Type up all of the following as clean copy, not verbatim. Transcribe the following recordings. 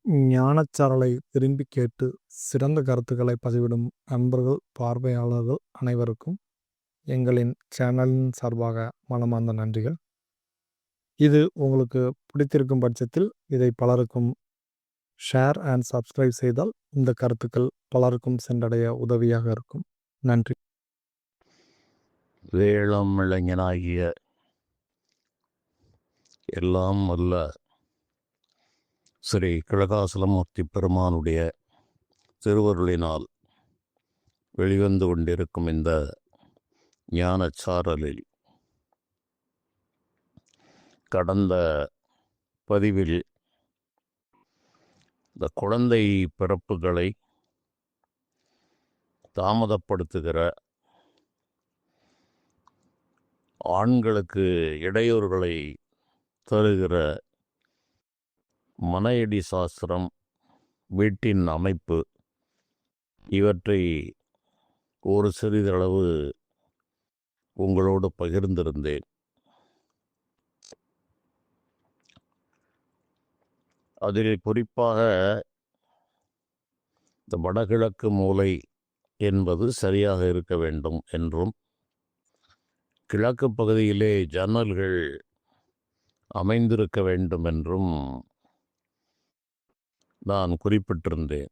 ஞானச்சாரலை விரும்பி கேட்டு சிறந்த கருத்துக்களை பதிவிடும் நண்பர்கள், பார்வையாளர்கள் அனைவருக்கும் எங்களின் சேனலின் சார்பாக மனமார்ந்த நன்றிகள். இது உங்களுக்கு பிடித்திருக்கும் பட்சத்தில் இதை பலருக்கும் ஷேர் அண்ட் சப்ஸ்கிரைப் செய்தால் இந்த கருத்துக்கள் பலருக்கும் சென்றடைய உதவியாக இருக்கும். நன்றி. வேளம் இளைஞனாகிய எல்லாம் வல்ல ஸ்ரீ கிழகாசலமூர்த்தி பெருமானுடைய திருவருளினால் வெளிவந்து கொண்டிருக்கும் இந்த ஞானச்சாரலில் கடந்த பதிவில் இந்த குழந்தை பிறப்புகளை தாமதப்படுத்துகிற ஆண்களுக்கு இடையூறுகளை தருகிற மனையடி சாஸ்திரம், வீட்டின் அமைப்பு இவற்றை ஒரு சிறிதளவு உங்களோடு பகிர்ந்திருந்தேன். அதில் குறிப்பாக இந்த வடகிழக்கு மூலை என்பது சரியாக இருக்க வேண்டும் என்றும், கிழக்கு பகுதியிலே ஜன்னல்கள் அமைந்திருக்க வேண்டும் என்றும் நான் குறிப்பிட்டிருந்தேன்.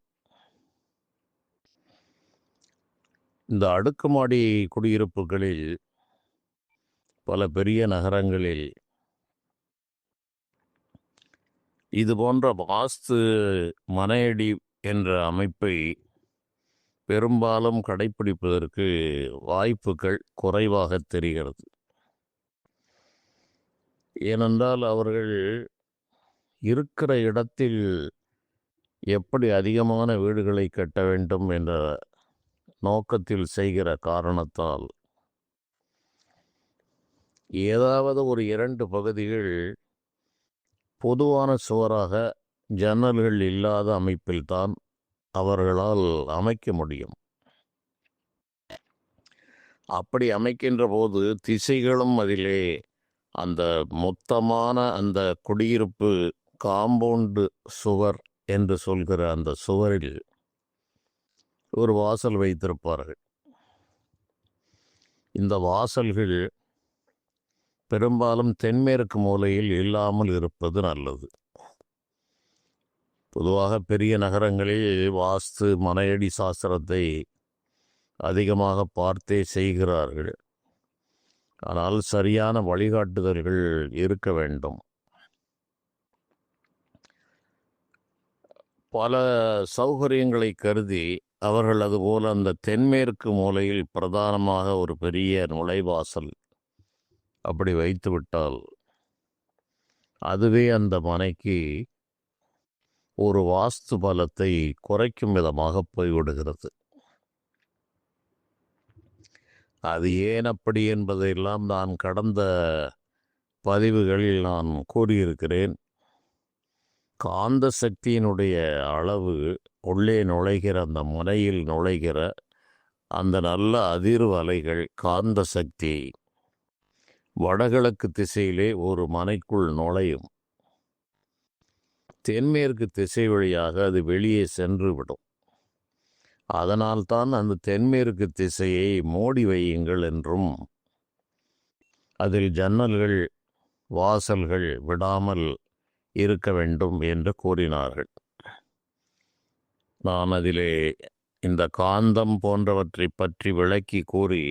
இந்த அடுக்குமாடி குடியிருப்புகளில் பல பெரிய நகரங்களில் இது போன்ற வாஸ்து மனையடி என்ற அமைப்பை பெரும்பாலும் கடைப்பிடிப்பதற்கு வாய்ப்புகள் குறைவாக தெரிகிறது. ஏனென்றால் அவர்கள் இருக்கிற இடத்தில் எப்படி அதிகமான வீடுகளை கட்ட வேண்டும் என்ற நோக்கத்தில் செய்கிற காரணத்தால் ஏதாவது ஒரு 2 பகுதிகள் பொதுவான சுவராக ஜன்னல்கள் இல்லாத அமைப்பில்தான் அவர்களால் அமைக்க முடியும். அப்படி அமைக்கின்ற போது திசைகளும் அதிலே அந்த மொத்தமான அந்த குடியிருப்பு காம்பவுண்டு சுவர் என்று சொல்கிற அந்த சுவரில் ஒரு வாசல் வைத்திருப்பார்கள். இந்த வாசல்கள் பெரும்பாலும் தென்மேற்கு மூலையில் இல்லாமல் இருப்பது நல்லது. பொதுவாக பெரிய நகரங்களில் வாஸ்து மனையடி சாஸ்திரத்தை அதிகமாக பார்த்தே செய்கிறார்கள். ஆனால் சரியான வழிகாட்டுதல்கள் இருக்க வேண்டும். பல சௌகரியங்களை கருதி அவர்கள் அதுபோல அந்த தென்மேற்கு மூலையில் பிரதானமாக ஒரு பெரிய நுழைவாசல் அப்படி வைத்துவிட்டால் அதுவே அந்த மனைக்கு ஒரு வாஸ்து பலத்தை குறைக்கும் விதமாக போய்விடுகிறது. அது ஏன் அப்படி என்பதையெல்லாம் நான் கடந்த பதிவுகளில் நான் கூறியிருக்கிறேன். காந்த சக்தியினுடைய அளவு உள்ளே நுழைகிற அந்த முனையில் நுழைகிற அந்த நல்ல அதிர்வு அலைகள், காந்த சக்தி வடகிழக்கு திசையிலே ஒரு மனைக்குள் நுழையும். தென்மேற்கு திசை வழியாக அது வெளியே சென்று விடும். அதனால்தான் அந்த தென்மேற்கு திசையை மூடி வையுங்கள் என்றும், அதில் ஜன்னல்கள் வாசல்கள் விடாமல் இருக்க வேண்டும் என்று கூறினார்கள். நான் அதிலே இந்த காந்தம் போன்றவற்றை பற்றி விளக்கி கூறி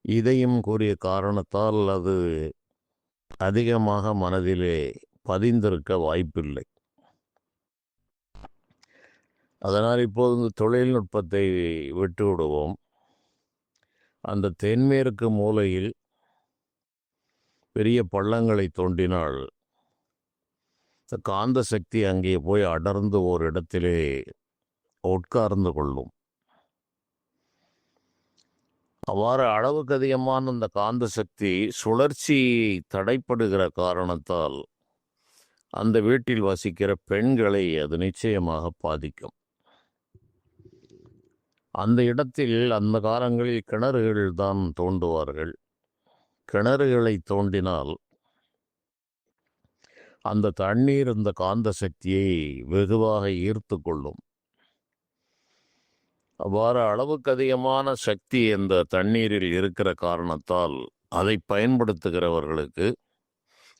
இதையும் கூறிய காரணத்தால் அது அதிகமாக மனதிலே பதிந்திருக்க வாய்ப்பில்லை. அதனால் இப்போது இந்த தொழில்நுட்பத்தை விட்டு விடுவோம். அந்த தென்மேற்கு மூலையில் பெரிய பள்ளங்களை தோண்டினால் இந்த காந்த சக்தி அங்கே போய் அடர்ந்து ஒரு இடத்திலே உட்கார்ந்து கொள்ளும். அவ்வாறு அளவுக்கு அதிகமான அந்த காந்த சக்தி சுழற்சி தடைப்படுகிற காரணத்தால் அந்த வீட்டில் வசிக்கிற பெண்களை அது நிச்சயமாக பாதிக்கும். அந்த இடத்தில் அந்த காலங்களில் கிணறுகள் தான் தோண்டுவார்கள். கிணறுகளை தோண்டினால் அந்த தண்ணீர் இந்த காந்த சக்தியை வெகுவாக ஈர்த்து கொள்ளும். அவ்வாறு அளவுக்கு அதிகமான சக்தி இந்த தண்ணீரில் இருக்கிற காரணத்தால் அதை பயன்படுத்துகிறவர்களுக்கு,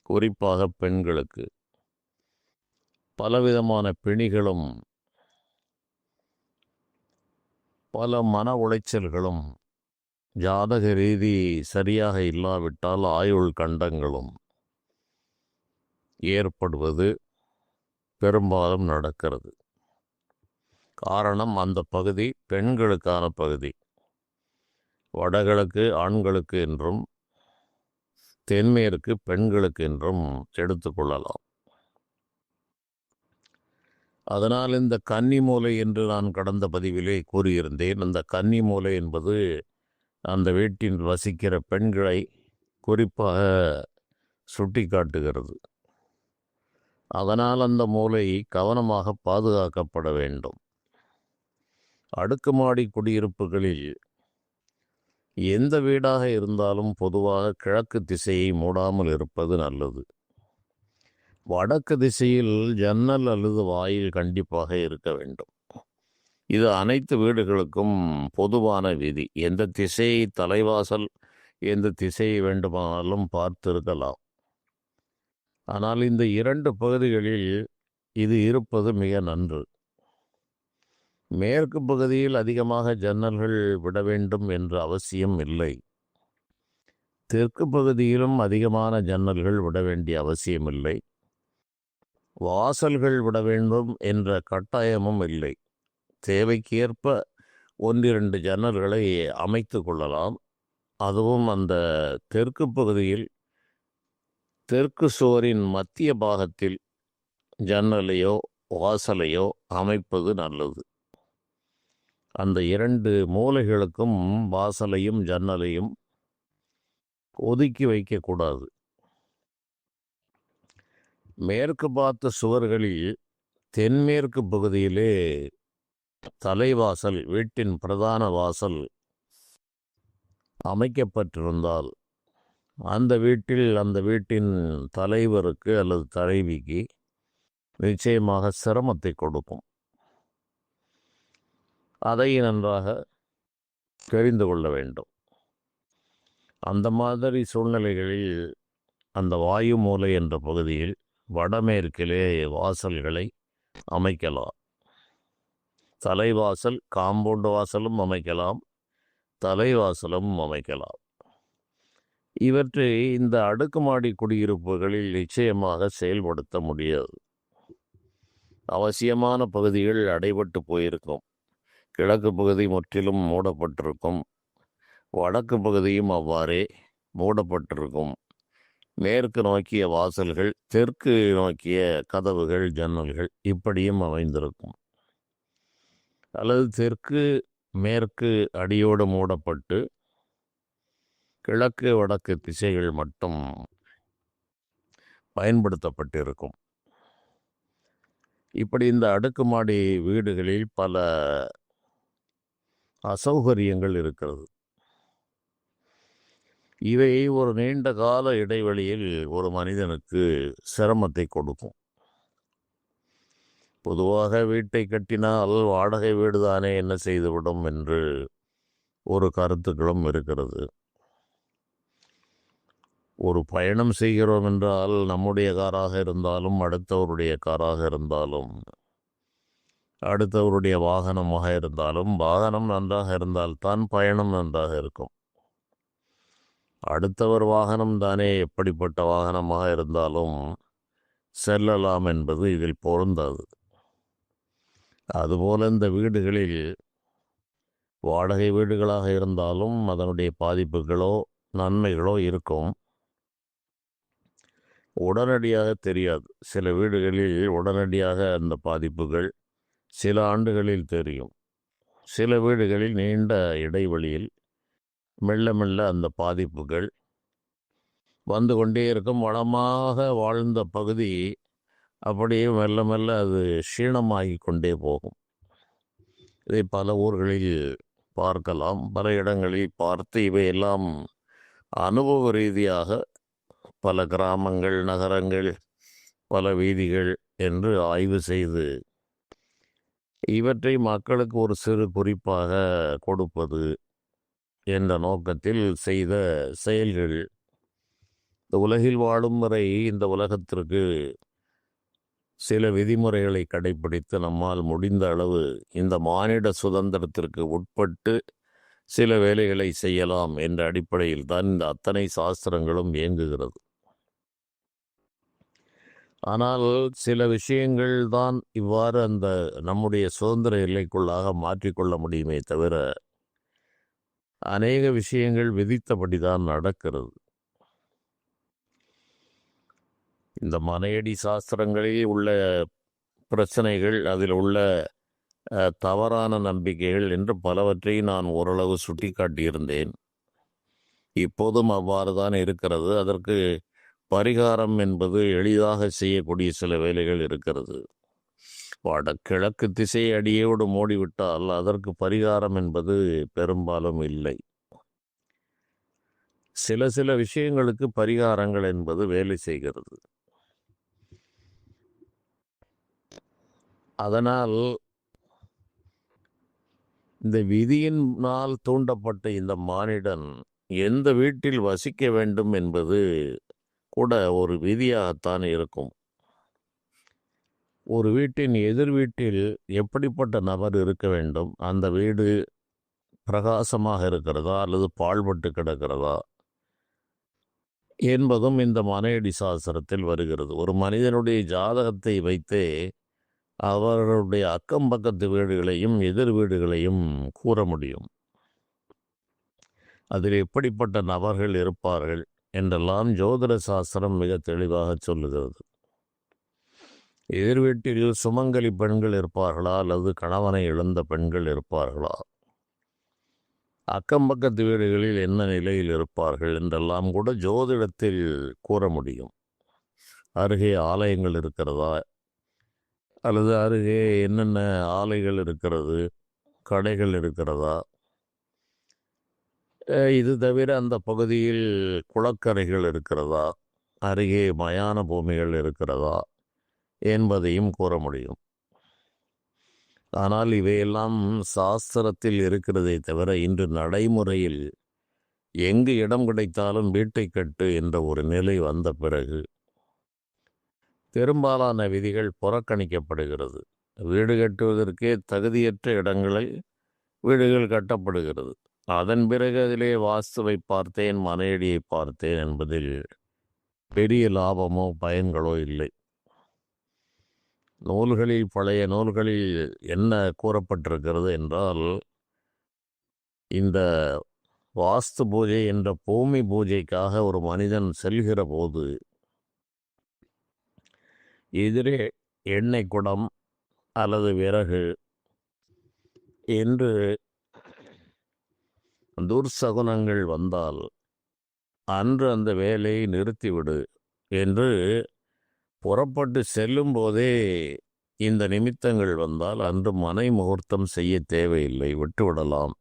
குறிப்பாக பெண்களுக்கு, பலவிதமான பிணிகளும் பல மன உளைச்சல்களும், ஜாதக ரீதி சரியாக இல்லாவிட்டால் ஆயுள் கண்டங்களும் ஏற்படுவது பெரும்பாலும் நடக்கிறது. காரணம், அந்த பகுதி பெண்களுக்கான பகுதி. வடகிழக்கு ஆண்களுக்கு என்றும் தென்மேற்கு பெண்களுக்கு என்றும் எடுத்துக்கொள்ளலாம். அதனால் இந்த கன்னி மூலை என்று நான் கடந்த பதிவிலே கூறியிருந்தேன். அந்த கன்னி மூலை என்பது அந்த வீட்டில் வசிக்கிற பெண்களை குறிப்பாக சுட்டி காட்டுகிறது. அதனால் அந்த மூலை கவனமாக பாதுகாக்கப்பட வேண்டும். அடுக்குமாடி குடியிருப்புகளில் எந்த வீடாக இருந்தாலும் பொதுவாக கிழக்கு திசையை மூடாமல் இருப்பது நல்லது. வடக்கு திசையில் ஜன்னல் அல்லது வாயில் கண்டிப்பாக இருக்க வேண்டும். இது அனைத்து வீடுகளுக்கும் பொதுவான விதி. எந்த திசையை தலைவாசல், எந்த திசையை வேண்டுமானாலும் பார்த்திருக்கலாம். ஆனால் இந்த 2 பகுதிகளில் இது இருப்பது மிக நன்று. மேற்கு பகுதியில் அதிகமாக ஜன்னல்கள் விட வேண்டும் என்ற அவசியம் இல்லை. தெற்கு பகுதியிலும் அதிகமான ஜன்னல்கள் விட வேண்டிய அவசியமில்லை. வாசல்கள் விட வேண்டும் என்ற கட்டாயமும் இல்லை. தேவைக்கேற்ப 1-2 ஜன்னல்களை அமைத்து கொள்ளலாம். அதுவும் அந்த தெற்கு பகுதியில் தெற்கு சுவரின் மத்திய பாகத்தில் ஜன்னலையோ வாசலையோ அமைப்பது நல்லது. அந்த 2 மூலைகளுக்கும் வாசலையும் ஜன்னலையும் ஒதுக்கி வைக்கக்கூடாது. மேற்கு பார்த்த சுவர்களில் தென்மேற்கு பகுதியிலே தலைவாசல், வீட்டின் பிரதான வாசல் அமைக்கப்பட்டிருந்தால் அந்த வீட்டின் தலைவருக்கு அல்லது தலைவிக்கு நிச்சயமாக சிரமத்தை கொடுக்கும். அதை நன்றாக தெரிந்து கொள்ள வேண்டும். அந்த மாதிரி சூழ்நிலைகளில் அந்த வாயு மூலை என்ற பகுதியில் வடமேற்கிலே வாசல்களை அமைக்கலாம். தலைவாசல், காம்பவுண்ட் வாசலும் அமைக்கலாம், தலைவாசலும் அமைக்கலாம். இவற்றை இந்த அடுக்குமாடி குடியிருப்புகளில் நிச்சயமாக செயல்படுத்த முடியாது. அவசியமான பகுதிகள் அடைபட்டு போயிருக்கும். கிழக்கு பகுதி முற்றிலும் மூடப்பட்டிருக்கும். வடக்கு பகுதியும் அவ்வாறே மூடப்பட்டிருக்கும். மேற்கு நோக்கிய வாசல்கள், தெற்கு நோக்கிய கதவுகள், ஜன்னல்கள் இப்படியும் அமைந்திருக்கும். அல்லது தெற்கு மேற்கு அடியோடு மூடப்பட்டு கிழக்கு வடக்கு திசைகள் மட்டும் பயன்படுத்தப்பட்டிருக்கும். இப்படி இந்த அடுக்குமாடி வீடுகளில் பல அசௌகரியங்கள் இருக்கிறது. இவை ஒரு நீண்ட கால இடைவெளியில் ஒரு மனிதனுக்கு சிரமத்தை கொடுக்கும். பொதுவாக வீட்டை கட்டினால் வாடகை வீடு தானே என்ன செய்துவிடும் என்று ஒரு கருத்துக்களும் இருக்கிறது. ஒரு பயணம் செய்கிறோம் என்றால் நம்முடைய காராக இருந்தாலும் அடுத்தவருடைய காராக இருந்தாலும் அடுத்தவருடைய வாகனமாக இருந்தாலும் வாகனம் நன்றாக இருந்தால்தான் பயணம் நன்றாக இருக்கும். அடுத்தவர் வாகனம் தானே எப்படிப்பட்ட வாகனமாக இருந்தாலும் செல்லலாம் என்பது இதில் பொருந்தாது. அதுபோல இந்த வீடுகளில் வாடகை வீடுகளாக இருந்தாலும் அதனுடைய பாதிப்புகளோ நன்மைகளோ இருக்கும். உடனடியாக தெரியாது. சில வீடுகளில் உடனடியாக அந்த பாதிப்புகள் சில ஆண்டுகளில் தெரியும். சில வீடுகளில் நீண்ட இடைவெளியில் மெல்ல மெல்ல அந்த பாதிப்புகள் வந்து கொண்டே இருக்கும். வளமாக வாழ்ந்த பகுதி அப்படியே மெல்ல மெல்ல அது க்ஷீணமாகி கொண்டே போகும். இதை பல ஊர்களில் பார்க்கலாம், பல இடங்களில் பார்த்து இவையெல்லாம் அனுபவ ரீதியாக பல கிராமங்கள், நகரங்கள் பல வீதிகள் என்று ஆய்வு செய்து இவற்றை மக்களுக்கு ஒரு சிறு குறிப்பாக கொடுப்பது என்ற நோக்கத்தில் செய்த செயல்கள். இந்த உலகில் வாழும் வரை இந்த உலகத்திற்கு சில விதிமுறைகளை கடைபிடித்து நம்மால் முடிந்த அளவு இந்த மானிட சுதந்திரத்திற்கு உட்பட்டு சில வேலைகளை செய்யலாம் என்ற அடிப்படையில் தான் இந்த அத்தனை சாஸ்திரங்களும் இயங்குகிறது. ஆனால் சில விஷயங்கள் தான் இவ்வாறு அந்த நம்முடைய சுதந்திர எல்லைக்குள்ளாக மாற்றிக்கொள்ள முடியுமே தவிர அநேக விஷயங்கள் விதித்தபடிதான் நடக்கிறது. இந்த மனையடி சாஸ்திரங்களில் உள்ள பிரச்சனைகள், அதில் உள்ள தவறான நம்பிக்கைகள் என்று பலவற்றை நான் ஓரளவு சுட்டி காட்டியிருந்தேன். இப்போதும் அவ்வாறு தான் இருக்கிறது. அதற்கு பரிகாரம் என்பது எளிதாக செய்யக்கூடிய சில வேலைகள் இருக்கிறது. வடகிழக்கு திசை அடியோடு மூடிவிட்டால் அதற்கு பரிகாரம் என்பது பெரும்பாலும் இல்லை. சில சில விஷயங்களுக்கு பரிகாரங்கள் என்பது வேலை செய்கிறது. அதனால் இந்த விதியினால் தூண்டப்பட்ட இந்த மானிடன் எந்த வீட்டில் வசிக்க வேண்டும் என்பது கூட ஒரு விதியாகத்தான் இருக்கும். ஒரு வீட்டின் எதிர் வீட்டில் எப்படிப்பட்ட நபர் இருக்க வேண்டும், அந்த வீடு பிரகாசமாக இருக்கிறதா அல்லது பாழ்பட்டு கிடக்கிறதா என்பதும் இந்த மனையடி சாஸ்திரத்தில் வருகிறது. ஒரு மனிதனுடைய ஜாதகத்தை வைத்தே அவர்களுடைய அக்கம் பக்கத்து வீடுகளையும் எதிர் வீடுகளையும் கூற முடியும். அதில் எப்படிப்பட்ட நபர்கள் இருப்பார்கள் என்றெல்லாம் ஜோதிட சாஸ்திரம் மிக தெளிவாக சொல்லுகிறது. எதிர் வீட்டில் சுமங்கலி பெண்கள் இருப்பார்களா அல்லது கணவனை இழந்த பெண்கள் இருப்பார்களா, அக்கம் பக்கத்து வீடுகளில் என்ன நிலையில் இருப்பார்கள் என்றெல்லாம் கூட ஜோதிடத்தில் கூற முடியும். அருகே ஆலயங்கள் இருக்கிறதா அல்லது அருகே என்னென்ன ஆலைகள் இருக்கிறது, கடைகள் இருக்கிறதா, இது தவிர அந்த பகுதியில் குளக்கரைகள் இருக்கிறதா, அருகே மயான பூமிகள் இருக்கிறதா என்பதையும் கூற முடியும். ஆனால் இவையெல்லாம் சாஸ்திரத்தில் இருக்கிறதே தவிர இன்று நடைமுறையில் எங்கு இடம் கிடைத்தாலும் வீட்டை கட்டு என்ற ஒரு நிலை வந்த பிறகு பெரும்பாலான விதிகள் புறக்கணிக்கப்படுகிறது. வீடு கட்டுவதற்கே தகுதியற்ற இடங்களில் வீடுகள் கட்டப்படுகிறது. அதன் பிறகு அதிலே வாஸ்துவை பார்த்தேன், மனையடியை பார்த்தேன் என்பதில் பெரிய லாபமோ பயன்களோ இல்லை. நூல்களில், பழைய நூல்களில் என்ன கூறப்பட்டிருக்கிறது என்றால், இந்த வாஸ்து பூஜை என்ற பூமி பூஜைக்காக ஒரு மனிதன் செல்கிற போது எதிரே எண்ணெய் குடம் அல்லது விறகு என்று துர்சகுனங்கள் வந்தால் அன்று அந்த வேலையை நிறுத்திவிடு என்று புறப்பட்டு செல்லும் போதே இந்த நிமித்தங்கள் வந்தால் அன்று மனை முகூர்த்தம் செய்ய தேவையில்லை, விட்டுவிடலாம்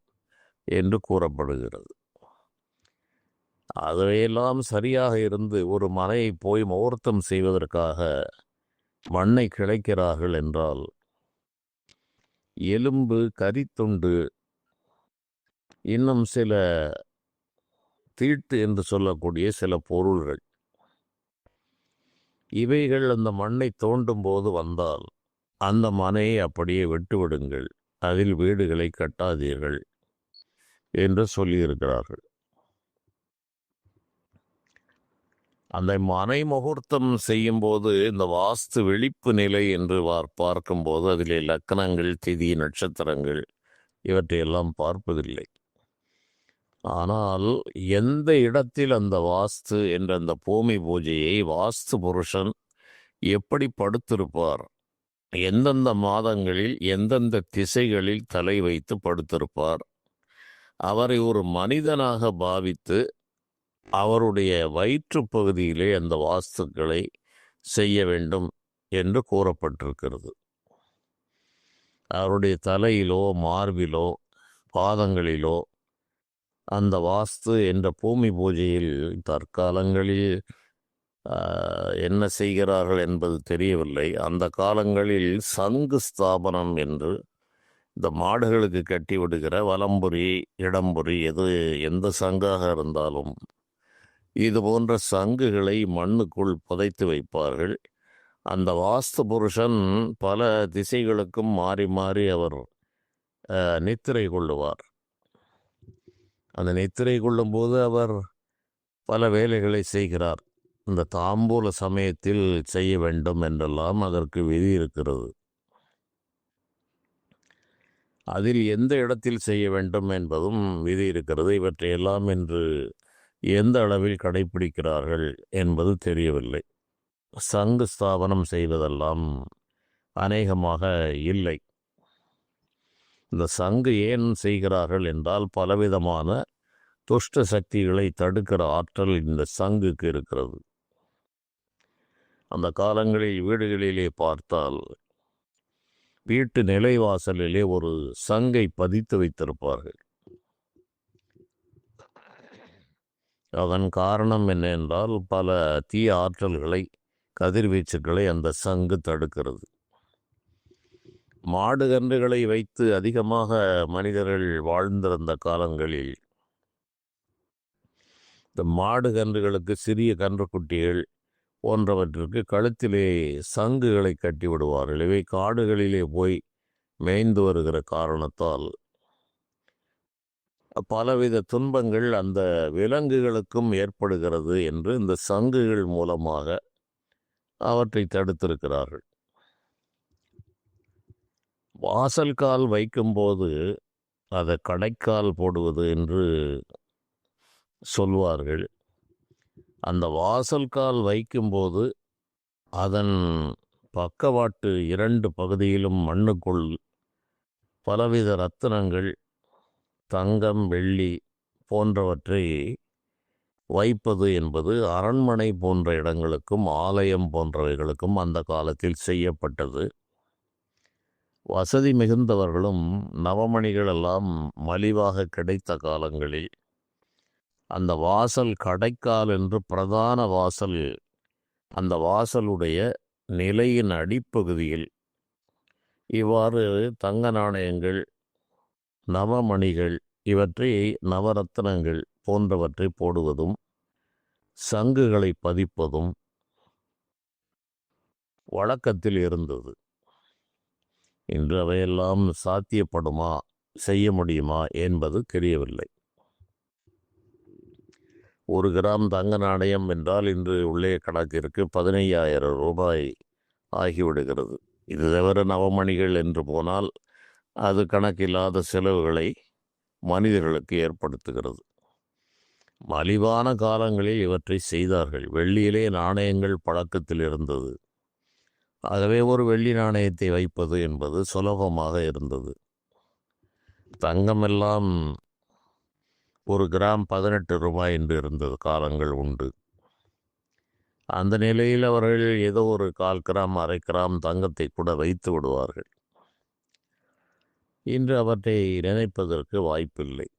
என்று கூறப்படுகிறது. அதையெல்லாம் சரியாக இருந்து ஒரு மனையை போய் முகூர்த்தம் செய்வதற்காக மண்ணை கிளைக்கிறார்கள் என்றால் எலும்பு, கரித்துண்டு, இன்னும் சில தீட்டு என்று சொல்லக்கூடிய சில பொருள்கள், இவைகள் அந்த மண்ணை தோண்டும் போது வந்தால் அந்த மனையை அப்படியே விட்டுவிடுங்கள், அதில் வீடுகளை கட்டாதீர்கள் என்று சொல்லியிருக்கிறார்கள். அந்த மனை முகூர்த்தம் செய்யும்போது இந்த வாஸ்து விழிப்பு நிலை என்று பார்க்கும்போது அதிலே லக்கணங்கள், திதி, நட்சத்திரங்கள் இவற்றையெல்லாம் பார்ப்பதில்லை. ஆனால் எந்த இடத்தில் அந்த வாஸ்து என்ற அந்த பூமி பூஜையை வாஸ்து புருஷன் எப்படி படுத்திருப்பார், எந்தெந்த மாதங்களில் எந்தெந்த திசைகளில் தலை வைத்து படுத்திருப்பார், அவரை ஒரு மனிதனாக பாவித்து அவருடைய வயிற்று பகுதியிலே அந்த வாஸ்துக்களை செய்ய வேண்டும் என்று கூறப்பட்டிருக்கிறது. அவருடைய தலையிலோ மார்பிலோ பாதங்களிலோ அந்த வாஸ்து என்ற பூமி பூஜையில் தற்காலங்களில் என்ன செய்கிறார்கள் என்பது தெரியவில்லை. அந்த காலங்களில் சங்கு ஸ்தாபனம் என்று இந்த மாடுகளுக்கு கட்டி விடுகிற வலம்புரி, இடம்புரி எந்த சங்காக இருந்தாலும் இது போன்ற சங்குகளை மண்ணுக்குள் புதைத்து வைப்பார்கள். அந்த வாஸ்து புருஷன் பல திசைகளுக்கும் மாறி மாறி அவர் நித்திரை கொள்ளுவார். அந்த நித்திரை கொள்ளும்போது அவர் பல வேலைகளை செய்கிறார். இந்த தாம்பூல சமயத்தில் செய்ய வேண்டும் என்றெல்லாம் அதற்கு விதி இருக்கிறது. அதில் எந்த இடத்தில் செய்ய வேண்டும் என்பதும் விதி இருக்கிறது. இவற்றையெல்லாம் இன்று எந்த அளவில் கடைபிடிக்கிறார்கள் என்பது தெரியவில்லை. சங்கு ஸ்தாபனம் செய்வதெல்லாம் அநேகமாக இல்லை. இந்த சங்கு ஏன் செய்கிறார்கள் என்றால் பலவிதமான துஷ்ட சக்திகளை தடுக்கிற ஆற்றல் இந்த சங்குக்கு இருக்கிறது. அந்த காலங்களில் வீடுகளிலே பார்த்தால் வீட்டு நிலைவாசலிலே ஒரு சங்கை பதித்து வைத்திருப்பார்கள். அதன் காரணம் என்ன என்றால் பல தீய ஆற்றல்களை, கதிர்வீச்சுக்களை அந்த சங்கு தடுக்கிறது. மாடு கன்றுகளை வைத்து அதிகமாக மனிதர்கள் வாழ்ந்திருந்த காலங்களில் இந்த மாடு கன்றுகளுக்கு சிறிய கன்றுக்குட்டிகள் போன்றவற்றிற்கு கழுத்திலே சங்குகளை கட்டி விடுவார்கள். இவை காடுகளிலே போய் மேய்ந்து வருகிற காரணத்தால் பலவித துன்பங்கள் அந்த விலங்குகளுக்கும் ஏற்படுகிறது என்று இந்த சங்குகள் மூலமாக அவற்றை தடுத்திருக்கிறார்கள். வாசல் கால் வைக்கும்போது அதை கடைக்கால் போடுவது என்று சொல்வார்கள். அந்த வாசல் கால் வைக்கும்போது அதன் பக்கவாட்டு 2 பகுதியிலும் மண்ணுக்குள் பலவித ரத்தினங்கள், தங்கம், வெள்ளி போன்றவற்றை வைப்பது என்பது அரண்மனை போன்ற இடங்களுக்கும் ஆலயம் போன்றவைகளுக்கும் அந்த காலத்தில் செய்யப்பட்டது. வசதி மிகுந்தவர்களும் நவமணிகள் எல்லாம் மலிவாக கிடைத்த காலங்களில் அந்த வாசல் கடைக்கால் என்று பிரதான வாசல், அந்த வாசலுடைய நிலையின் அடிப்பகுதியில் இவ்வாறு தங்க நாணயங்கள், நவமணிகள், இவற்றை நவரத்னங்கள் போன்றவற்றை போடுவதும் சங்குகளை பதிப்பதும் வழக்கத்தில் இருந்தது. இன்று அவையெல்லாம் சாத்தியப்படுமா, செய்ய முடியுமா என்பது தெரியவில்லை. 1 கிராம் தங்க நாணயம் என்றால் இன்று உள்ளே கணக்கிற்கு 15,000 ரூபாய் ஆகிவிடுகிறது. இது தவிர நவமணிகள் என்று போனால் அது கணக்கில்லாத செலவுகளை மனிதர்களுக்கு ஏற்படுத்துகிறது. மலிவான காலங்களில் இவற்றை செய்தார்கள். வெள்ளியிலே நாணயங்கள் பழக்கத்தில் இருந்தது. ஆகவே ஒரு வெள்ளி நாணயத்தை வைப்பது என்பது சுலபமாக இருந்தது. தங்கமெல்லாம் 1 கிராம் 18 ரூபாய் என்று இருந்தது காலங்கள் உண்டு. அந்த நிலையில் அவர்கள் ஏதோ ஒரு 1/4 கிராம் 1/2 கிராம் தங்கத்தை கூட வைத்து விடுவார்கள். இன்று அவற்றை நினைப்பதற்கு வாய்ப்பில்லை.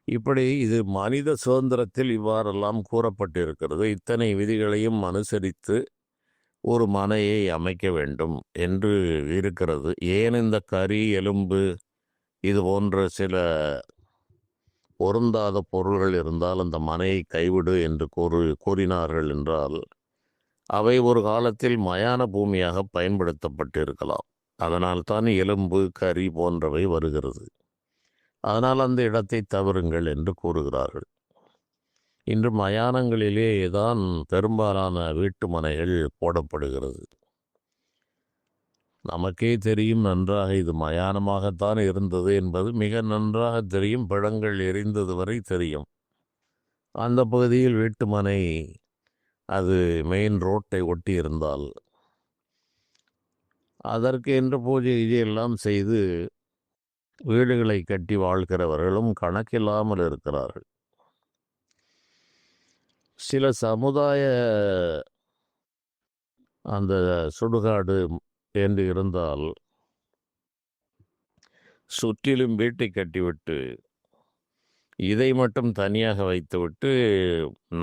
இப்படி இது மனித சுதந்திரத்தில் இவ்வாறெல்லாம் கூறப்பட்டிருக்கிறது. இத்தனை விதிகளையும் அனுசரித்து ஒரு மனையை அமைக்க வேண்டும் என்று இருக்கிறது. ஏன் இந்த கறி, எலும்பு இது போன்ற சில பொருந்தாத பொருள்கள் இருந்தால் அந்த மனையை கைவிடு என்று கூறினார்கள் என்றால் அவை ஒரு காலத்தில் மயான பூமியாக பயன்படுத்தப்பட்டிருக்கலாம். அதனால் தான் எலும்பு, கறி போன்றவை வருகிறது. அதனால் அந்த இடத்தை தவறுங்கள் என்று கூறுகிறார்கள். இன்று மயானங்களிலே தான் பெரும்பாலான வீட்டு மனைகள் போடப்படுகிறது. நமக்கே தெரியும் நன்றாக இது மயானமாகத்தான் இருந்தது என்பது மிக நன்றாக தெரியும். பிணங்கள் எரிந்தது வரை தெரியும். அந்த பகுதியில் வீட்டு மனை அது மெயின் ரோட்டை ஒட்டி இருந்தால் அதற்கு என்று பூஜை எல்லாம் செய்து வீடுகளை கட்டி வாழ்கிறவர்களும் கணக்கில்லாமல் இருக்கிறார்கள். சில சமுதாய அந்த சுடுகாடு என்று இருந்தால் சுற்றிலும் வீட்டை கட்டிவிட்டு இதை மட்டும் தனியாக வைத்துவிட்டு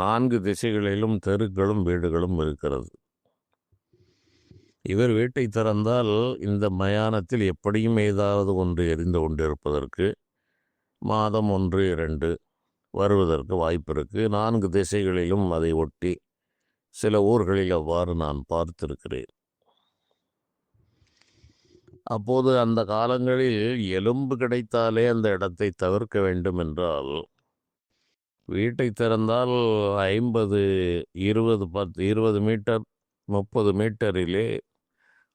4 திசைகளிலும் தெருக்களும் வீடுகளும் இருக்கிறது. இவர் வீட்டை திறந்தால் இந்த மயானத்தில் எப்படியும் ஏதாவது ஒன்று எரிந்து கொண்டிருப்பதற்கு மாதம் 1, 2 வருவதற்கு வாய்ப்பு இருக்கு. 4 திசைகளிலும் அதை ஒட்டி சில ஊர்களில் அவ்வாறு நான் பார்த்திருக்கிறேன். அப்போது அந்த காலங்களில் எலும்பு கிடைத்தாலே அந்த இடத்தை தவிர்க்க வேண்டும் என்றால் வீட்டை திறந்தால் 50, 20, 20 மீட்டர் 30 மீட்டரிலே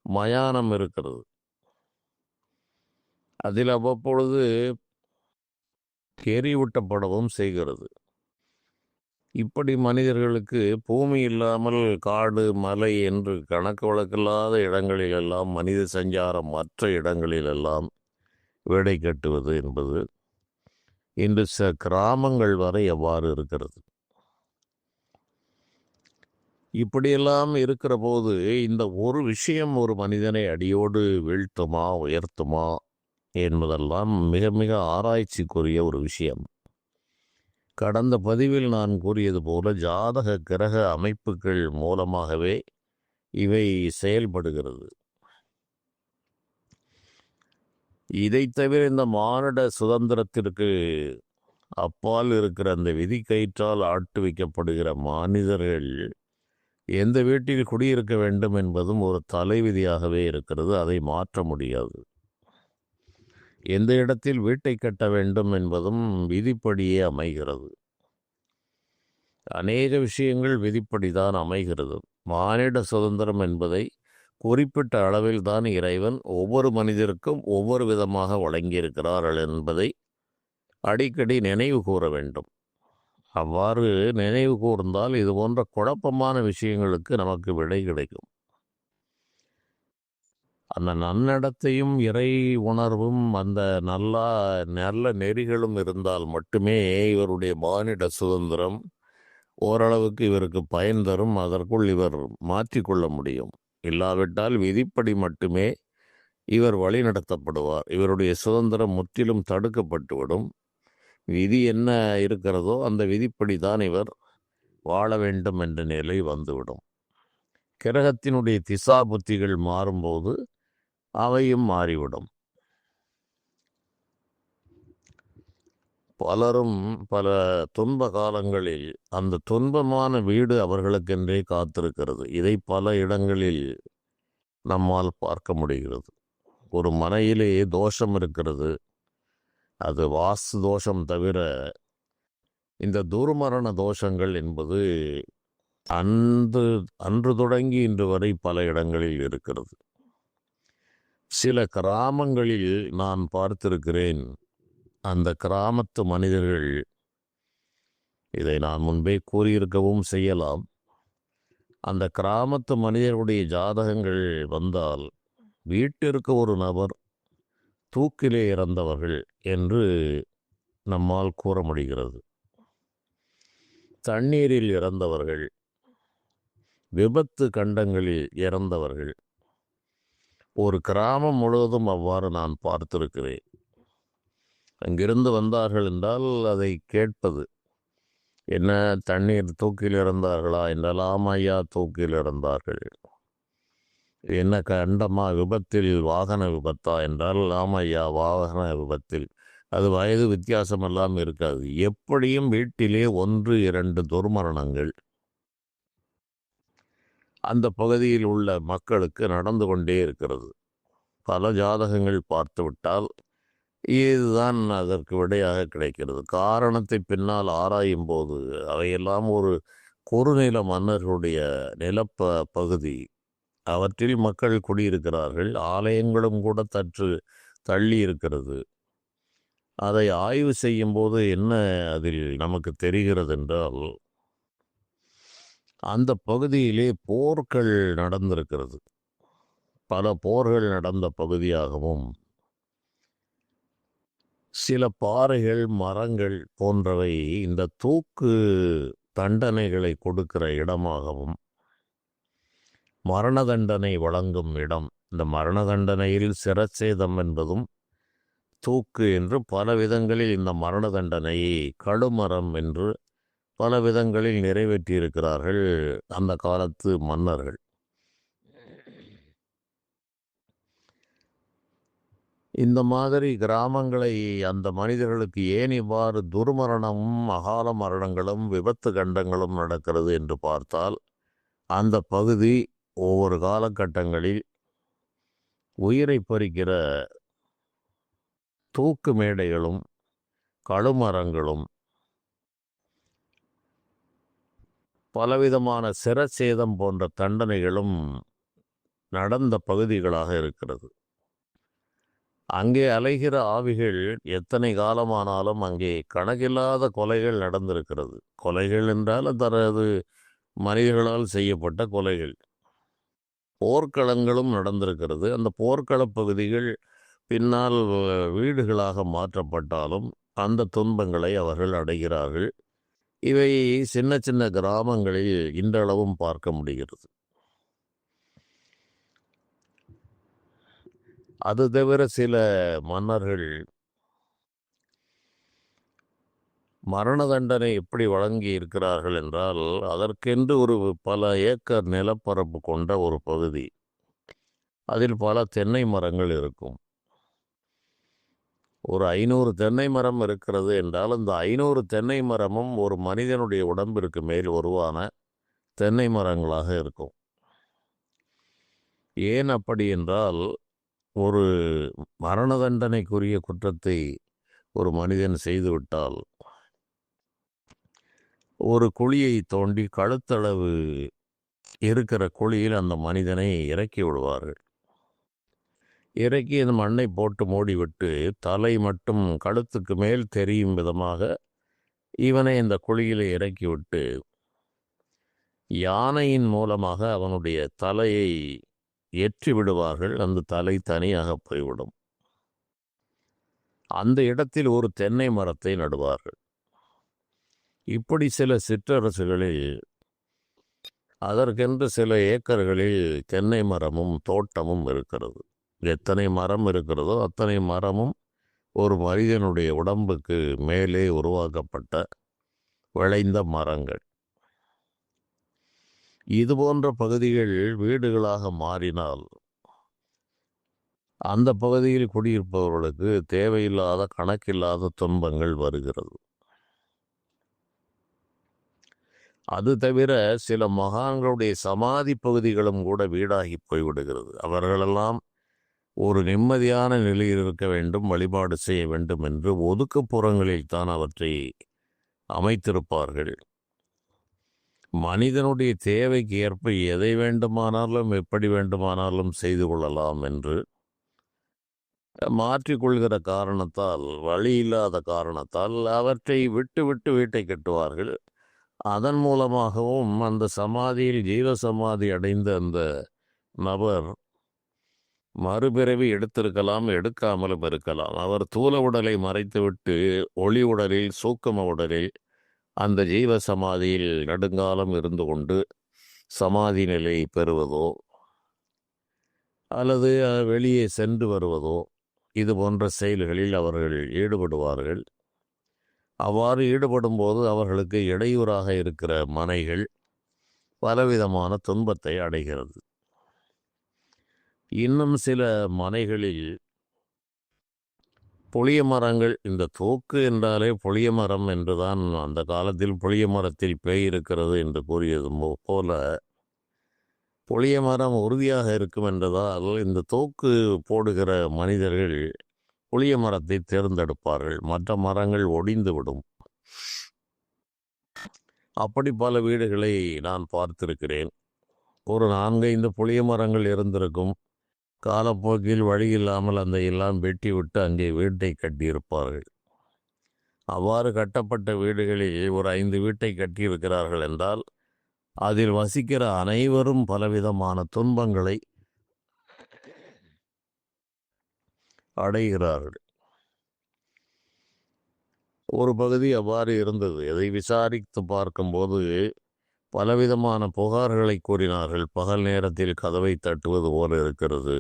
மயானம் இருக்கிறது. அதில் அவ்வப்பொழுது எரியூட்டப்படவும் செய்கிறது. இப்படி மனிதர்களுக்கு பூமி இல்லாமல் காடு மலை என்று கணக்கு வழக்கில்லாத இடங்களிலெல்லாம் மனித சஞ்சாரம் மற்ற இடங்களிலெல்லாம் வீடை கட்டுவது என்பது இன்று கிராமங்கள் வரை எவ்வாறு இருக்கிறது. இப்படியெல்லாம் இருக்கிற போது இந்த ஒரு விஷயம் ஒரு மனிதனை அடியோடு வீழ்த்துமா உயர்த்துமா என்பதெல்லாம் மிக மிக ஆராய்ச்சிக்குரிய ஒரு விஷயம். கடந்த பதிவில் நான் கூறியது போல ஜாதக கிரக அமைப்புகள் மூலமாகவே இவை செயல்படுகிறது. இதை தவிர இந்த மானிட சுதந்திரத்திற்கு அப்பால் இருக்கிற அந்த விதி கயிற்றால் ஆட்டுவிக்கப்படுகிற மனிதர்கள் எந்த வீட்டில் குடியிருக்க வேண்டும் என்பதும் ஒரு தலைவிதியாகவே இருக்கிறது. அதை மாற்ற முடியாது. எந்த இடத்தில் வீட்டை கட்ட வேண்டும் என்பதும் விதிப்படியே அமைகிறது. அநேக விஷயங்கள் விதிப்படிதான் அமைகிறது. மானிட சுதந்திரம் என்பதை குறிப்பிட்ட அளவில் தான் இறைவன் ஒவ்வொரு மனிதருக்கும் ஒவ்வொரு விதமாக வழங்கியிருக்கிறார்கள் என்பதை அடிக்கடி நினைவு கூற வேண்டும். அவ்வாறு நினைவு கூர்ந்தால் இது போன்ற குழப்பமான விஷயங்களுக்கு நமக்கு விடை கிடைக்கும். அந்த நன்னடத்தையும் இறை உணர்வும் அந்த நல்ல நெறிகளும் இருந்தால் மட்டுமே இவருடைய மானிட சுதந்திரம் ஓரளவுக்கு இவருக்கு பயன் தரும். அதற்குள் இவர் மாற்றிக்கொள்ள முடியும். இல்லாவிட்டால் விதிப்படி மட்டுமே இவர் வழி நடத்தப்படுவார். இவருடைய சுதந்திரம் முற்றிலும் தடுக்கப்பட்டுவிடும். விதி என்ன இருக்கிறதோ அந்த விதிப்படி தான் இவர் வாழ வேண்டும் என்ற நிலை வந்துவிடும். கிரகத்தினுடைய திசா புத்திகள் மாறும்போது அவையும் மாறிவிடும். பலரும் பல துன்ப காலங்களில் அந்த துன்பமான வீடு அவர்களுக்கென்றே காத்திருக்கிறது. இதை பல இடங்களில் நம்மால் பார்க்க முடிகிறது. ஒரு மனையிலே தோஷம் இருக்கிறது. அது வாஸ்து தோஷம் தவிர இந்த துர்மரண தோஷங்கள் என்பது அன்று தொடங்கி இன்று வரை பல இடங்களில் இருக்கிறது. சில கிராமங்களில் நான் பார்த்திருக்கிறேன். அந்த கிராமத்து மனிதர்கள், இதை நான் முன்பே கூறியிருக்கவும் செய்யலாம், அந்த கிராமத்து மனிதர்களுடைய ஜாதகங்கள் வந்தால் வீட்டிற்கு ஒரு நபர் தூக்கிலே இறந்தவர்கள் என்று நம்மால் கூற முடிகிறது. தண்ணீரில் இறந்தவர்கள், விபத்து கண்டங்களில் இறந்தவர்கள், ஒரு கிராமம் முழுவதும் அவ்வாறு நான் பார்த்திருக்கிறேன். அங்கிருந்து வந்தார்கள் என்றால் அதை கேட்பது, என்ன தண்ணீர் தூக்கில் இறந்தார்களா என்றால் ஆமையா தூக்கில் இறந்தார்கள். என்ன கண்டமா விபத்தில் வாகன விபத்தா என்றால் ஆமையா வாகன விபத்தில். அது வயது வித்தியாசமெல்லாம் இருக்காது. எப்படியும் வீட்டிலே 1, 2 துர்மரணங்கள் அந்த பகுதியில் உள்ள மக்களுக்கு நடந்து கொண்டே இருக்கிறது. பல ஜாதகங்கள் பார்த்துவிட்டால் இதுதான் அதற்கு விடையாக கிடைக்கிறது. காரணத்தை பின்னால் ஆராயும் போது அவையெல்லாம் ஒரு குறுநில மன்னர்களுடைய பகுதி. அவற்றில் மக்கள் குடியிருக்கிறார்கள். ஆலயங்களும் கூட தள்ளி இருக்கிறது. அதை ஆய்வு செய்யும் போது என்ன அதில் நமக்கு தெரிகிறது என்றால், அந்த பகுதியிலே போர்கள் நடந்திருக்கிறது. பல போர்கள் நடந்த பகுதியாகவும், சில பாறைகள் மரங்கள் போன்றவை இந்த தூக்கு தண்டனைகளை கொடுக்கிற இடமாகவும், மரண தண்டனை வழங்கும் இடம். இந்த மரண தண்டனையில் சிரச்சேதம் என்பதும் தூக்கு என்று பல விதங்களில் இந்த மரண தண்டனையை கடுமரம் என்று பல விதங்களில் நிறைவேற்றியிருக்கிறார்கள் அந்த காலத்து மன்னர்கள். இந்த மாதிரி கிராமங்களை அந்த மனிதர்களுக்கு ஏன் இவ்வாறு துர்மரணமும் அகால மரணங்களும் விபத்து கண்டங்களும் நடக்கிறது என்று பார்த்தால், அந்த பகுதி ஒவ்வொரு காலகட்டங்களில் உயிரை பறிக்கிற தூக்கு மேடைகளும் கழுமரங்களும் பலவிதமான சிரச்சேதம் போன்ற தண்டனைகளும் நடந்த பகுதிகளாக இருக்கிறது. அங்கே அலைகிற ஆவிகள் எத்தனை காலமானாலும் அங்கே கணக்கில்லாத கொலைகள் நடந்திருக்கிறது. கொலைகள் என்றால் அது மனிதர்களால் செய்யப்பட்ட கொலைகள். போர்க்களங்களும் நடந்திருக்கிறது. அந்த போர்க்கள பகுதிகள் பின்னால் வீடுகளாக மாற்றப்பட்டாலும் அந்த துன்பங்களை அவர்கள் அடைகிறார்கள். இவை சின்ன சின்ன கிராமங்களில் இன்றளவும் பார்க்க முடிகிறது. அது தவிர சில மன்னர்கள் மரண தண்டனை எப்படி வழங்கி இருக்கிறார்கள் என்றால், அதற்கென்று ஒரு பல ஏக்கர் நிலப்பரப்பு கொண்ட ஒரு பகுதி, அதில் பல தென்னை மரங்கள் இருக்கும். ஒரு 500 தென்னை மரம் இருக்கிறது என்றால் அந்த 500 தென்னை மரமும் ஒரு மனிதனுடைய உடம்பிற்கு மேல் உருவான தென்னை மரங்களாக இருக்கும். ஏன் அப்படி என்றால், ஒரு மரண தண்டனைக்குரிய குற்றத்தை ஒரு மனிதன் செய்துவிட்டால் ஒரு குழியை தோண்டி கழுத்தளவு இருக்கிற குழியில் அந்த மனிதனை இறக்கி விடுவார்கள். இறக்கி அந்த மண்ணை போட்டு மூடிவிட்டு தலை மட்டும் கழுத்துக்கு மேல் தெரியும் விதமாக இவனை இந்த குழியில் இறக்கிவிட்டு யானையின் மூலமாக அவனுடைய தலையை ஏற்றி விடுவார்கள். அந்த தலை தனியாக போய்விடும். அந்த இடத்தில் ஒரு தென்னை மரத்தை நடுவார்கள். இப்படி சில சிற்றரசுகளில் அதற்கென்று சில ஏக்கர்களில் தென்னை மரமும் தோட்டமும் இருக்கிறது. எத்தனை மரம் இருக்கிறதோ அத்தனை மரமும் ஒரு மனிதனுடைய உடம்புக்கு மேலே உருவாக்கப்பட்ட விளைந்த மரங்கள். இது போன்ற பகுதிகள் வீடுகளாக மாறினால் அந்த பகுதியில் குடியிருப்பவர்களுக்கு தேவையில்லாத கணக்கில்லாத துன்பங்கள் வருகிறது. அது தவிர சில மகான்களுடைய சமாதி பகுதிகளும் கூட வீடாகி போய்விடுகிறது. அவர்களெல்லாம் ஒரு நிம்மதியான நிலையில் இருக்க வேண்டும், வழிபாடு செய்ய வேண்டும் என்று ஒதுக்குப்புறங்களில் தான் அவற்றை அமைத்திருப்பார்கள். மனிதனுடைய தேவைக்கு ஏற்ப எதை வேண்டுமானாலும் எப்படி வேண்டுமானாலும் செய்து கொள்ளலாம் என்று மாற்றிக்கொள்கிற காரணத்தால், வழி இல்லாத காரணத்தால் அவற்றை விட்டு விட்டு வீட்டை கட்டுவார்கள். அதன் மூலமாகவும் அந்த சமாதியில் ஜீவசமாதி அடைந்த அந்த நபர் மறுபிறவி எடுத்திருக்கலாம், எடுக்காமலும் இருக்கலாம். அவர் தூல உடலை மறைத்துவிட்டு ஒளி உடலில், சூக்கும உடலில் அந்த ஜீவ சமாதியில் நெடுங்காலம் இருந்து கொண்டு சமாதி நிலையை பெறுவதோ அல்லது வெளியே சென்று வருவதோ இது போன்ற செயல்களில் அவர்கள் ஈடுபடுவார்கள். அவ்வாறு ஈடுபடும் போது அவர்களுக்கு இடையூறாக இருக்கிற மனைகள் பலவிதமான துன்பத்தை அடைகிறது. இன்னும் சில மனைகளில் புளிய மரங்கள், இந்த தூக்கு என்றாலே புளிய மரம் என்றுதான் அந்த காலத்தில் புளிய மரத்தில் பேய் இருக்கிறது என்று கூறியது போல புளிய மரம் உறுதியாக இருக்கும் என்றதால் இந்த தூக்கு போடுகிற மனிதர்கள் புளிய மரத்தை தேர்ந்தெடுப்பார்கள். மற்ற மரங்கள் ஒடிந்துவிடும். அப்படி பல வீடுகளை நான் பார்த்திருக்கிறேன். ஒரு 4-5 புளிய மரங்கள் இருந்திருக்கும். காலப்போக்கில் வழி இல்லாமல் அந்த எல்லாம் வெட்டி விட்டு அங்கே வீட்டை கட்டியிருப்பார்கள். அவ்வாறு கட்டப்பட்ட வீடுகளில் ஒரு 5 வீட்டை கட்டியிருக்கிறார்கள் என்றால் அதில் வசிக்கிற அனைவரும் பலவிதமான துன்பங்களை அடைகிறார்கள். ஒரு பகுதி அவ்வாறு இருந்தது. அதை விசாரித்து பார்க்கும்போது பலவிதமான புகார்களை கூறினார்கள். பகல் நேரத்தில் கதவை தட்டுவது போல இருக்கிறது,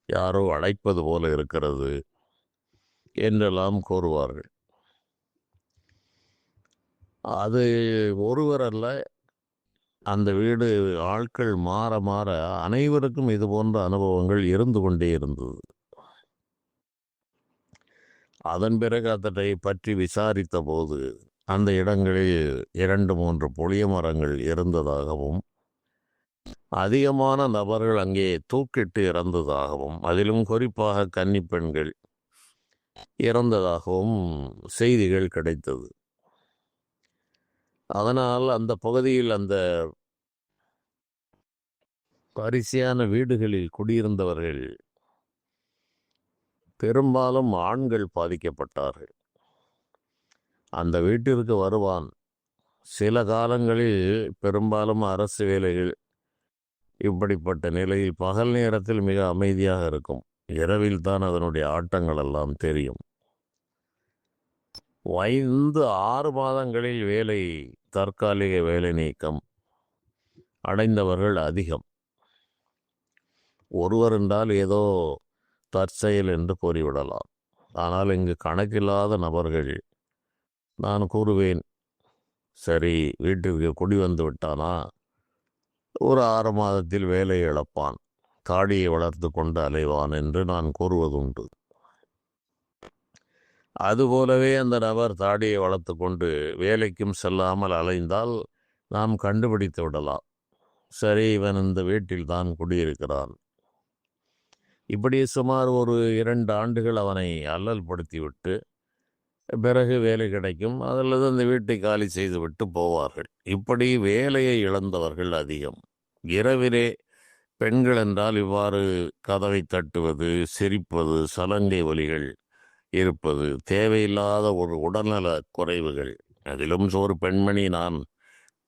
யாரோ அழைப்பது போல இருக்கிறது, என்றெல்லாம் கூறுவார்கள். அது ஒருவர் அல்ல, அந்த வீடு ஆட்கள் மாற மாற அனைவருக்கும் இது போன்ற அனுபவங்கள் இருந்து கொண்டே இருந்தது. அதன் பிறகு அதனை பற்றி விசாரித்த போது அந்த இடங்களில் 2-3 புளிய மரங்கள் இருந்ததாகவும், அதிகமான நபர்கள் அங்கே தூக்கிட்டு இறந்ததாகவும், அதிலும் குறிப்பாக கன்னிப் பெண்கள் இறந்ததாகவும் செய்திகள் கிடைத்தது. அதனால் அந்த பகுதியில் அந்த வரிசையான வீடுகளில் குடியிருந்தவர்கள் பெரும்பாலும் ஆண்கள் பாதிக்கப்பட்டார்கள். அந்த வீட்டிற்கு வருவான். சில காலங்களில் பெரும்பாலும் அரசு வேலைகள் இப்படிப்பட்ட நிலையில் பகல் நேரத்தில் மிக அமைதியாக இருக்கும். இரவில் தான் அதனுடைய ஆட்டங்கள் எல்லாம் தெரியும். 5-6 மாதங்களில் தற்காலிக வேலை நீக்கம் அடைந்தவர்கள் அதிகம். ஒருவர் என்றால் ஏதோ தற்செயல் என்று கூறிவிடலாம். ஆனால் இங்கு கணக்கில்லாத நபர்கள். நான் கூறுவேன், சரி, வீட்டிற்கு குடி வந்து விட்டானா, ஒரு 6 மாதத்தில் வேலை இழப்பான், தாடியை வளர்த்து கொண்டு அலைவான் என்று நான் கூறுவதுண்டு. அதுபோலவே அந்த நபர் தாடியை வளர்த்து கொண்டு வேலைக்கும் செல்லாமல் அலைந்தால் நாம் கண்டுபிடித்து விடலாம், சரி, இவன் இந்த வீட்டில் தான் குடியிருக்கிறான். இப்படி சுமார் ஒரு 2 ஆண்டுகள் அவனை அல்லல் படுத்திவிட்டு பிறகு வேலை கிடைக்கும், அல்லது அந்த வீட்டை காலி செய்துவிட்டு போவார்கள். இப்படி வேலையை இழந்தவர்கள் அதிகம். இரவிலே பெண்கள் என்றால் இவ்வாறு கதவை தட்டுவது, சிரிப்பது, சலங்கை ஒலிகள் இருப்பது, தேவையில்லாத ஒரு உடல்நல குறைவுகள். அதிலும் ஒரு பெண்மணி நான்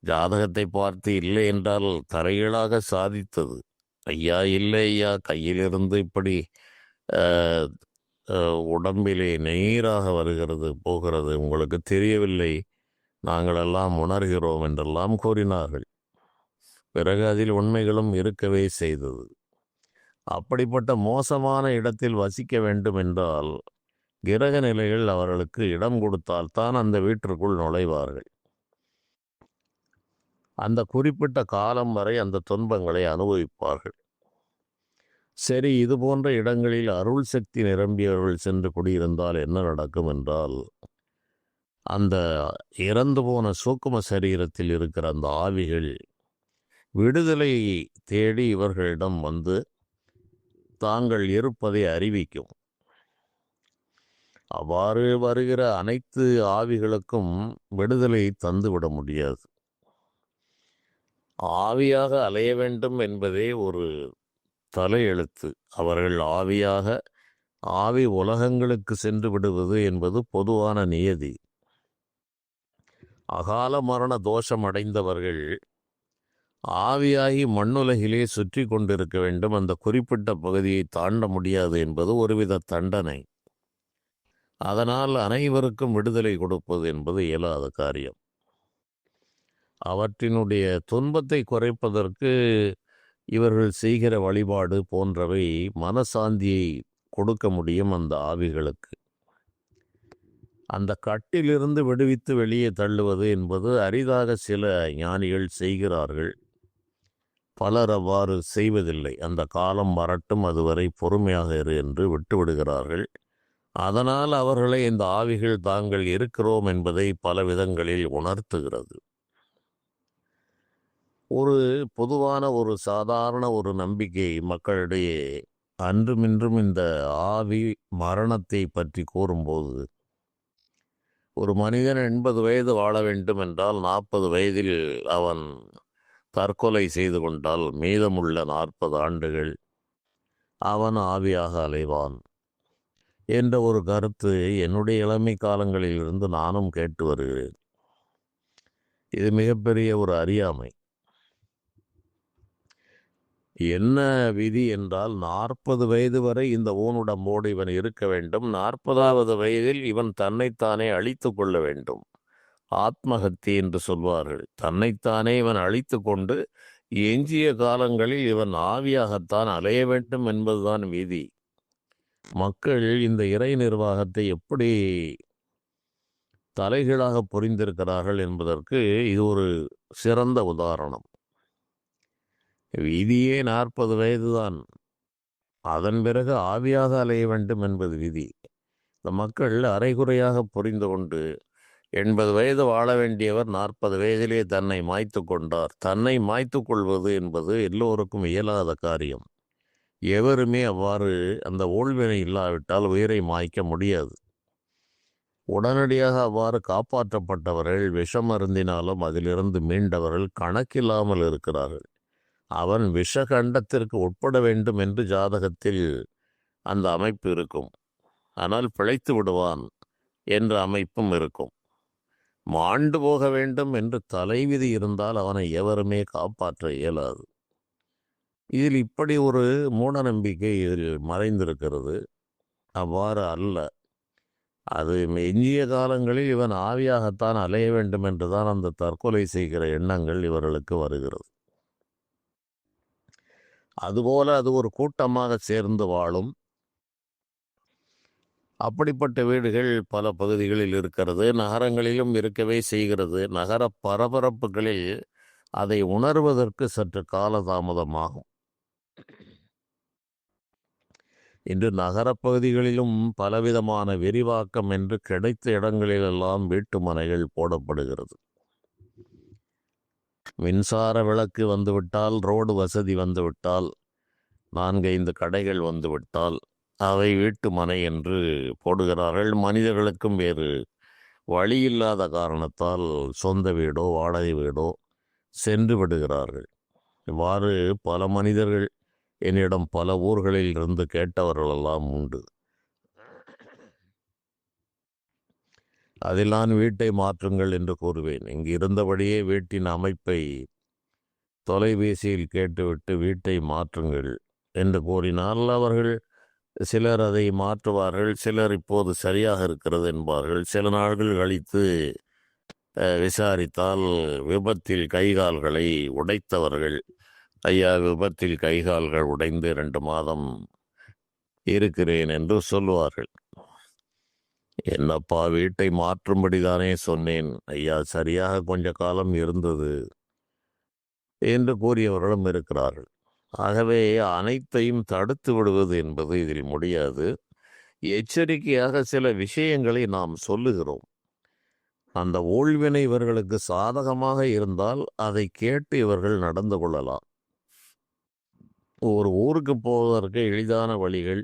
ஜாதகத்தை பார்த்து இல்லை என்றால் தலைகீழாக சாதித்தது. ஐயா, இல்லை ஐயா, கையிலிருந்து இப்படி உடம்பிலே நீராக வருகிறது போகிறது, உங்களுக்கு தெரியவில்லை, நாங்களெல்லாம் உணர்கிறோம் என்றெல்லாம் கூறினார்கள். பிறகு அதில் உண்மைகளும் இருக்கவே செய்தது. அப்படிப்பட்ட மோசமான இடத்தில் வசிக்க வேண்டும் என்றால் கிரக நிலைகள் அவர்களுக்கு இடம் கொடுத்தால்தான் அந்த வீட்டிற்குள் நுழைவார்கள். அந்த குறிப்பிட்ட காலம் வரை அந்த துன்பங்களை அனுபவிப்பார்கள். சரி, இது போன்ற இடங்களில் அருள் சக்தி நிரம்பியவர்கள் சென்று குடியிருந்தால் என்ன நடக்கும் என்றால், அந்த இறந்து போன சூக்கும சரீரத்தில் இருக்கிற அந்த ஆவிகள் விடுதலை தேடி இவர்களிடம் வந்து தாங்கள் இருப்பதை அறிவிக்கும். அவ்வாறு வருகிற அனைத்து ஆவிகளுக்கும் விடுதலை தந்துவிட முடியாது. ஆவியாக அலைய வேண்டும் என்பதே ஒரு தலையெழுத்து. அவர்கள் ஆவி உலகங்களுக்கு சென்று விடுவது என்பது பொதுவான நியதி. அகால மரண தோஷம் அடைந்தவர்கள் ஆவியாகி மண்ணுலகிலே சுற்றி கொண்டிருக்க வேண்டும். அந்த குறிப்பிட்ட பகுதியை தாண்ட முடியாது என்பது ஒருவித தண்டனை. அதனால் அனைவருக்கும் விடுதலை கொடுப்பது என்பது இயலாத காரியம். அவற்றினுடைய துன்பத்தை குறைப்பதற்கு இவர்கள் செய்கிற வழிபாடு போன்றவை மனசாந்தியை கொடுக்க முடியும் அந்த ஆவிகளுக்கு. அந்த கட்டிலிருந்து விடுவித்து வெளியே தள்ளுவது என்பது அரிதாக சில ஞானிகள் செய்கிறார்கள். பலர் அவ்வாறு செய்வதில்லை. அந்த காலம் வரட்டும், அதுவரை பொறுமையாக இரு என்று விட்டுவிடுகிறார்கள். அதனால் அவர்களை இந்த ஆவிகள் தாங்கள் இருக்கிறோம் என்பதை பல விதங்களில் உணர்த்துகிறது. ஒரு பொதுவான ஒரு சாதாரண ஒரு நம்பிக்கை மக்களிடையே அன்றுமின்றும் இந்த ஆவி மரணத்தை பற்றி கூறும்போது, ஒரு மனிதன் 80 வயது வாழ வேண்டும் என்றால் 40 வயதில் அவன் தற்கொலை செய்து கொண்டால் மீதமுள்ள 40 ஆண்டுகள் அவன் ஆவியாக அலைவான் என்ற ஒரு கருத்து என்னுடைய இளமை காலங்களில் இருந்து நானும் கேட்டு வருகிறேன். இது மிகப்பெரிய ஒரு அறியாமை. என்ன விதி என்றால் 40 வயது வரை இந்த ஊனுடம்போடு இவன் இருக்க வேண்டும். 40வது வயதில் இவன் தன்னைத்தானே அழித்து கொள்ள வேண்டும். ஆத்மஹத்தி என்று சொல்வார்கள். தன்னைத்தானே இவன் அழித்து கொண்டு எஞ்சிய காலங்களில் இவன் ஆவியாகத்தான் அலைய வேண்டும் என்பதுதான் விதி. மக்கள் இந்த இறை நிர்வாகத்தை எப்படி தலைகீழாக புரிந்திருக்கிறார்கள் என்பதற்கு இது ஒரு சிறந்த உதாரணம். விதியே 40 வயதுதான். அதன் பிறகு ஆவியாக அலைய வேண்டும் என்பது விதி. இந்த மக்கள் அரைகுறையாக புரிந்து கொண்டு 80 வயது வாழ வேண்டியவர் 40 வயதிலே தன்னை மாய்த்து கொண்டார். தன்னை மாய்த்து கொள்வது என்பது எல்லோருக்கும் இயலாத காரியம். எவருமே அவ்வாறு அந்த ஊழ்வினை இல்லாவிட்டால் உயிரை மாய்க்க முடியாது. உடனடியாக அவ்வாறு காப்பாற்றப்பட்டவர்கள், விஷம் அருந்தினாலும் அதிலிருந்து மீண்டவர்கள் கணக்கில்லாமல் இருக்கிறார்கள். அவன் விஷகண்டத்திற்கு உட்பட வேண்டும் என்று ஜாதகத்தில் அந்த அமைப்பு இருக்கும். ஆனால் பிழைத்து விடுவான் என்ற அமைப்பும் இருக்கும். மாண்டு போக வேண்டும் என்று தலைவிதி இருந்தால் அவனை எவருமே காப்பாற்ற இயலாது. இதில் இப்படி ஒரு மூடநம்பிக்கை இதில் மறைந்திருக்கிறது. அவ்வாறு அல்ல. அது எஞ்சிய காலங்களில் இவன் ஆவியாகத்தான் அலைய வேண்டும் என்றுதான் அந்த தற்கொலை செய்கிற எண்ணங்கள் இவர்களுக்கு வருகிறது. அதுபோல அது ஒரு கூட்டமாக சேர்ந்து வாழும். அப்படிப்பட்ட வீடுகள் பல பகுதிகளில் இருக்கிறது. நகரங்களிலும் இருக்கவே செய்கிறது. நகர பரபரப்புகளில் அதை உணர்வதற்கு சற்று காலதாமதமாகும். இன்று நகரப்பகுதிகளிலும் பலவிதமான விரிவாக்கம் என்று கிடைத்த இடங்களிலெல்லாம் வீட்டு மனைகள் போடப்படுகிறது. மின்சார விளக்கு வந்துவிட்டால், ரோடு வசதி வந்துவிட்டால், 4-5 கடைகள் வந்துவிட்டால் அவை வீட்டு மனை என்று போடுகிறார்கள். மனிதர்களுக்கும் வேறு வழி இல்லாத காரணத்தால் சொந்த வீடோ வாடகை வீடோ சென்று விடுகிறார்கள். இவ்வாறு பல மனிதர்கள் என்னிடம் பல ஊர்களில் இருந்து கேட்டவர்களெல்லாம் உண்டு. அதில் நான் வீட்டை மாற்றுங்கள் என்று கூறுவேன். இங்கு இருந்தபடியே வீட்டின் அமைப்பை தொலைபேசியில் கேட்டுவிட்டு வீட்டை மாற்றுங்கள் என்று கூறினால் அவர்கள் சிலர் அதை மாற்றுவார்கள். சிலர் இப்போது சரியாக இருக்கிறது என்பார்கள். சில நாட்கள் கழித்து விசாரித்தால் விபத்தில் கைகால்களை உடைத்தவர்கள், ஐயா விபத்தில் கைகால்கள் உடைந்து 2 மாதம் இருக்கிறேன் என்று சொல்லுவார்கள். என்னப்பா, வீட்டை மாற்றும்படிதானே சொன்னேன், ஐயா சரியாக கொஞ்ச காலம் இருந்தது என்று கூறியவர்களும் இருக்கிறார்கள். ஆகவே அனைத்தையும் தடுத்து விடுவது என்பது இதில் முடியாது. எச்சரிக்கையாக சில விஷயங்களை நாம் சொல்லுகிறோம். அந்த ஊழ்வினை இவர்களுக்கு சாதகமாக இருந்தால் அதை கேட்டு இவர்கள் நடந்து கொள்ளலாம். ஒரு ஊருக்கு போவதற்கு எளிதான வழிகள்,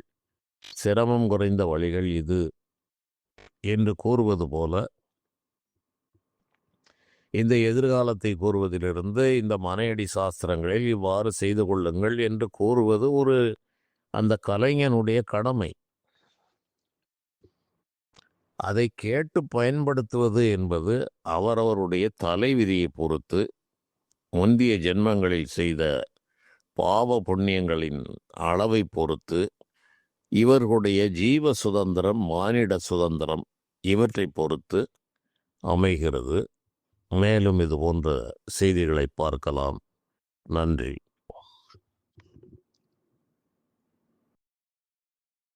சிரமம் குறைந்த வழிகள் இது என்று கூறுவது போல, இந்த எதிர்காலத்தை கூறுவதிலிருந்து இந்த மனையடி சாஸ்திரங்களில் இவ்வாறு செய்து கொள்ளுங்கள் என்று கூறுவது ஒரு அந்த கலைஞனுடைய கடமை. அதை கேட்டு பயன்படுத்துவது என்பது அவரவருடைய தலைவிதியை பொறுத்து, முந்திய ஜென்மங்களில் செய்த பாவ புண்ணியங்களின் அளவை பொறுத்து, இவர்களுடைய ஜீவ சுதந்திரம், மானிட சுதந்திரம் இவற்றை பொறுத்து அமைகிறது. மேலும் இது போன்ற செய்திகளை பார்க்கலாம். நன்றி.